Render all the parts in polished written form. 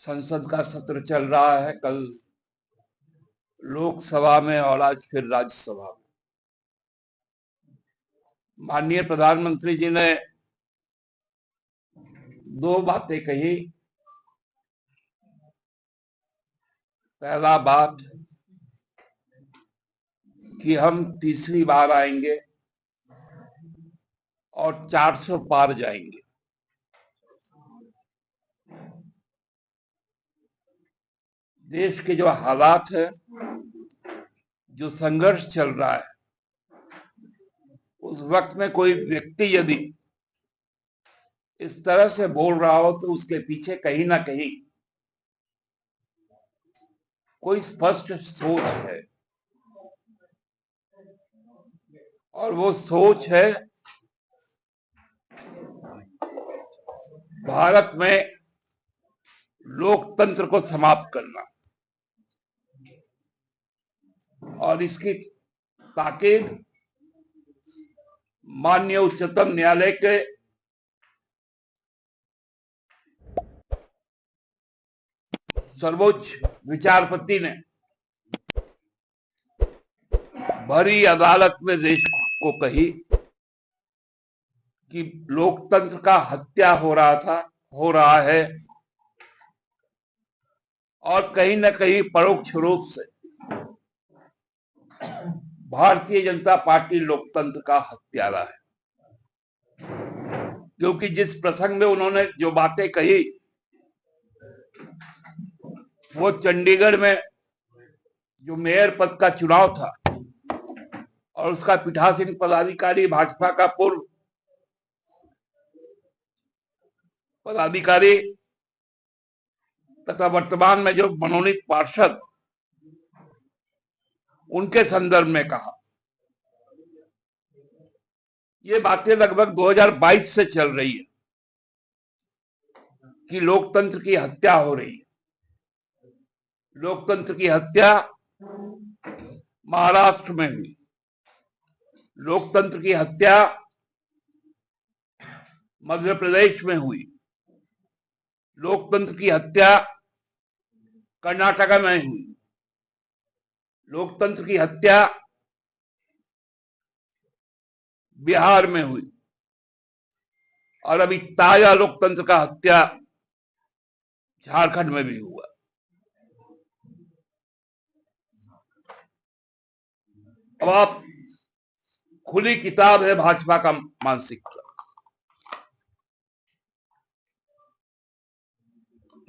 संसद का सत्र चल रहा है। कल लोकसभा में और आज फिर राज्यसभा में। माननीय प्रधानमंत्री जी ने दो बातें कही। पहला बात कि हम तीसरी बार आएंगे और 400 पार जाएंगे। देश के जो हालात है, जो संघर्ष चल रहा है, उस वक्त में कोई व्यक्ति यदि इस तरह से बोल रहा हो तो उसके पीछे कहीं ना कहीं कोई स्पष्ट सोच है, और वो सोच है भारत में लोकतंत्र को समाप्त करना। और इसकी ताकीद माननीय उच्चतम न्यायालय के सर्वोच्च विचारपति ने भरी अदालत में देश को कही कि लोकतंत्र का हत्या हो रहा है, और कहीं न कहीं परोक्ष रूप से भारतीय जनता पार्टी लोकतंत्र का हत्यारा है। क्योंकि जिस प्रसंग में उन्होंने जो बातें कही, वो चंडीगढ़ में जो मेयर पद का चुनाव था और उसका पीठासीन पदाधिकारी भाजपा का पूर्व पदाधिकारी तथा वर्तमान में जो मनोनीत पार्षद, उनके संदर्भ में कहा। ये बातें लगभग 2022 से चल रही है कि लोकतंत्र की हत्या हो रही है। लोकतंत्र की हत्या महाराष्ट्र में हुई, लोकतंत्र की हत्या मध्य प्रदेश में हुई, लोकतंत्र की हत्या कर्नाटक में हुई, लोकतंत्र की हत्या बिहार में हुई, और अभी ताजा लोकतंत्र का हत्या झारखंड में भी हुआ। अब आप खुली किताब है भाजपा का मानसिकता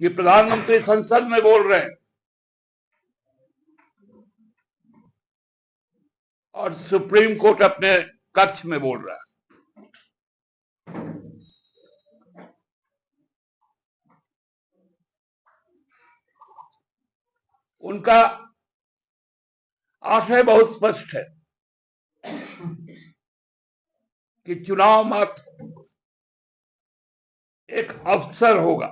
कि प्रधानमंत्री संसद में बोल रहे हैं और सुप्रीम कोर्ट अपने कक्ष में बोल रहा है। उनका आशय बहुत स्पष्ट है कि चुनाव मात्र एक अवसर होगा,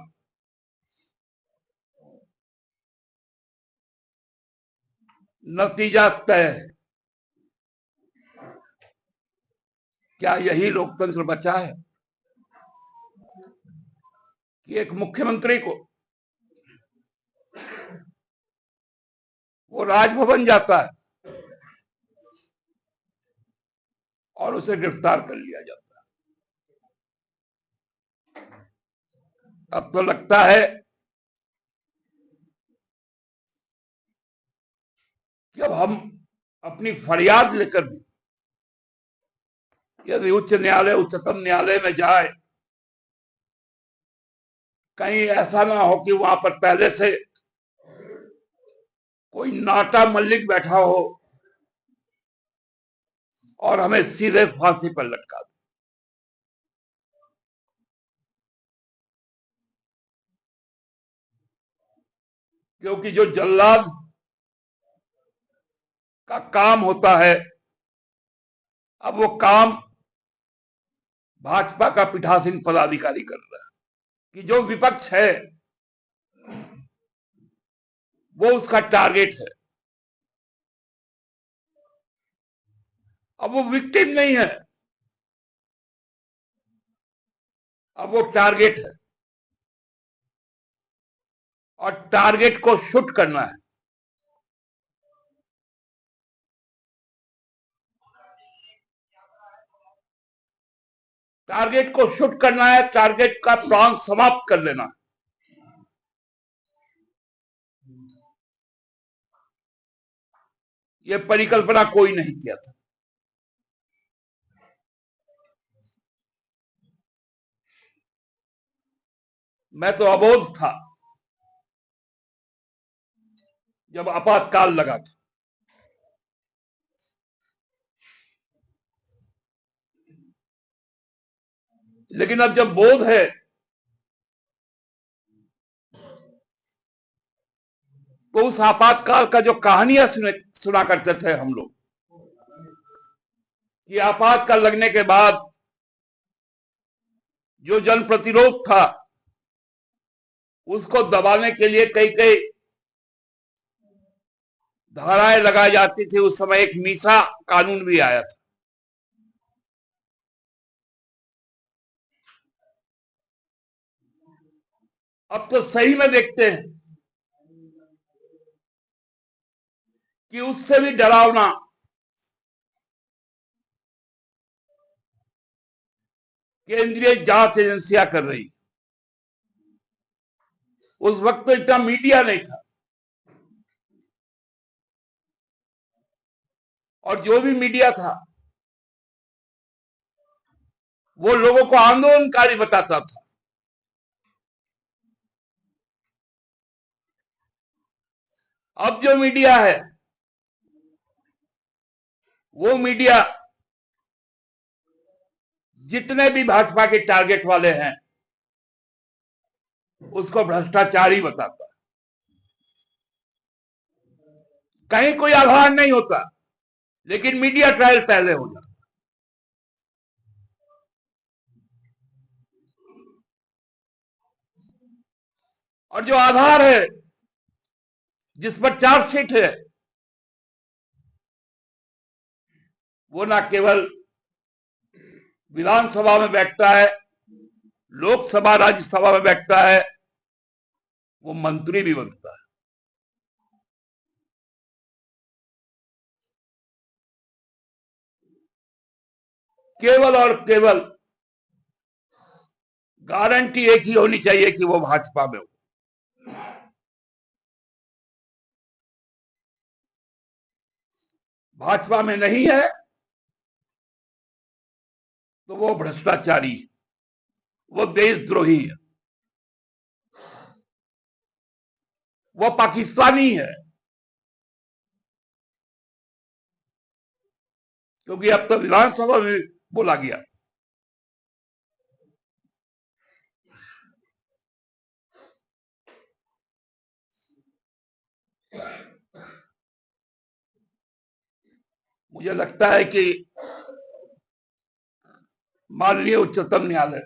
नतीजा तय है। क्या यही लोकतंत्र बचा है कि एक मुख्यमंत्री को वो राजभवन जाता है और उसे गिरफ्तार कर लिया जाता है? अब तो लगता है कि अब हम अपनी फरियाद लेकर भी यदि उच्चतम न्यायालय में जाए, कहीं ऐसा ना हो कि वहां पर पहले से कोई नाटा मल्लिक बैठा हो और हमें सीधे फांसी पर लटका दे। क्योंकि जो जल्लाद का काम होता है, अब वो काम भाजपा का पीठासीन पदाधिकारी कर रहा है कि जो विपक्ष है वो उसका टारगेट है। अब वो विक्टिम नहीं है, अब वो टारगेट है। और टारगेट को शूट करना है। टारगेट को शूट करना है, टारगेट का प्राण समाप्त कर देना है। यह परिकल्पना कोई नहीं किया था। मैं तो अबोध था जब आपातकाल लगा था। लेकिन अब जब बोध है तो उस आपातकाल का जो कहानियां सुना करते थे हम लोग कि आपातकाल लगने के बाद जो जन प्रतिरोध था उसको दबाने के लिए कई कई धाराएं लगाई जाती थी। उस समय एक मीसा कानून भी आया था। अब तो सही में देखते हैं कि उससे भी डरावना केंद्रीय जांच एजेंसियां कर रही। उस वक्त तो इतना मीडिया नहीं था, और जो भी मीडिया था वो लोगों को आंदोलनकारी बताता था। अब जो मीडिया है वो मीडिया जितने भी भाजपा के टारगेट वाले हैं उसको भ्रष्टाचारी बताता है। कहीं कोई आधार नहीं होता, लेकिन मीडिया ट्रायल पहले हो जाता। और जो आधार है जिस पर चार्जशीट है वो ना केवल विधानसभा में बैठता है, लोकसभा राज्यसभा में बैठता है, वो मंत्री भी बनता है। केवल और केवल गारंटी एक ही होनी चाहिए कि वो भाजपा में हो। भाजपा में नहीं है तो वो भ्रष्टाचारी है, वो देशद्रोही है, वो पाकिस्तानी है। क्योंकि अब तो विधानसभा में बोला गया। मुझे लगता है कि माननीय उच्चतम न्यायालय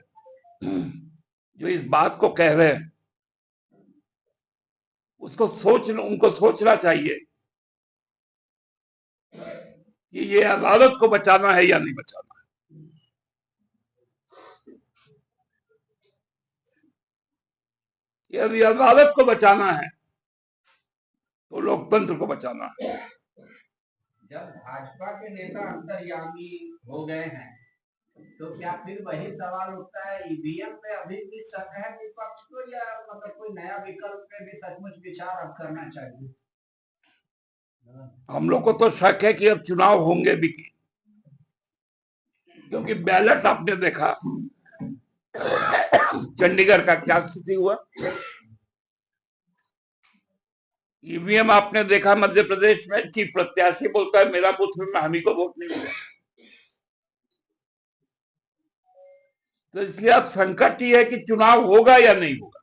जो इस बात को कह रहे हैं उनको सोचना चाहिए कि ये अदालत को बचाना है या नहीं बचाना है। यदि अदालत को बचाना है तो लोकतंत्र को बचाना है। जब भाजपा के नेता अंतर्यामी हो गए हैं तो क्या फिर वही सवाल उठता है, ईवीएम पे अभी भी शक है विपक्ष को, या मतलब कोई नया विकल्प पे भी सचमुच विचार अब करना चाहिए? हम लोग को तो शक है कि अब चुनाव होंगे भी, क्योंकि बैलेट आपने देखा चंडीगढ़ का क्या स्थिति हुआ। ईवीएम आपने देखा मध्य प्रदेश में, चीफ प्रत्याशी बोलता है मेरा बूथ में हामी को वोट नहीं मिला। तो इसलिए अब संकट ही है कि चुनाव होगा या नहीं होगा।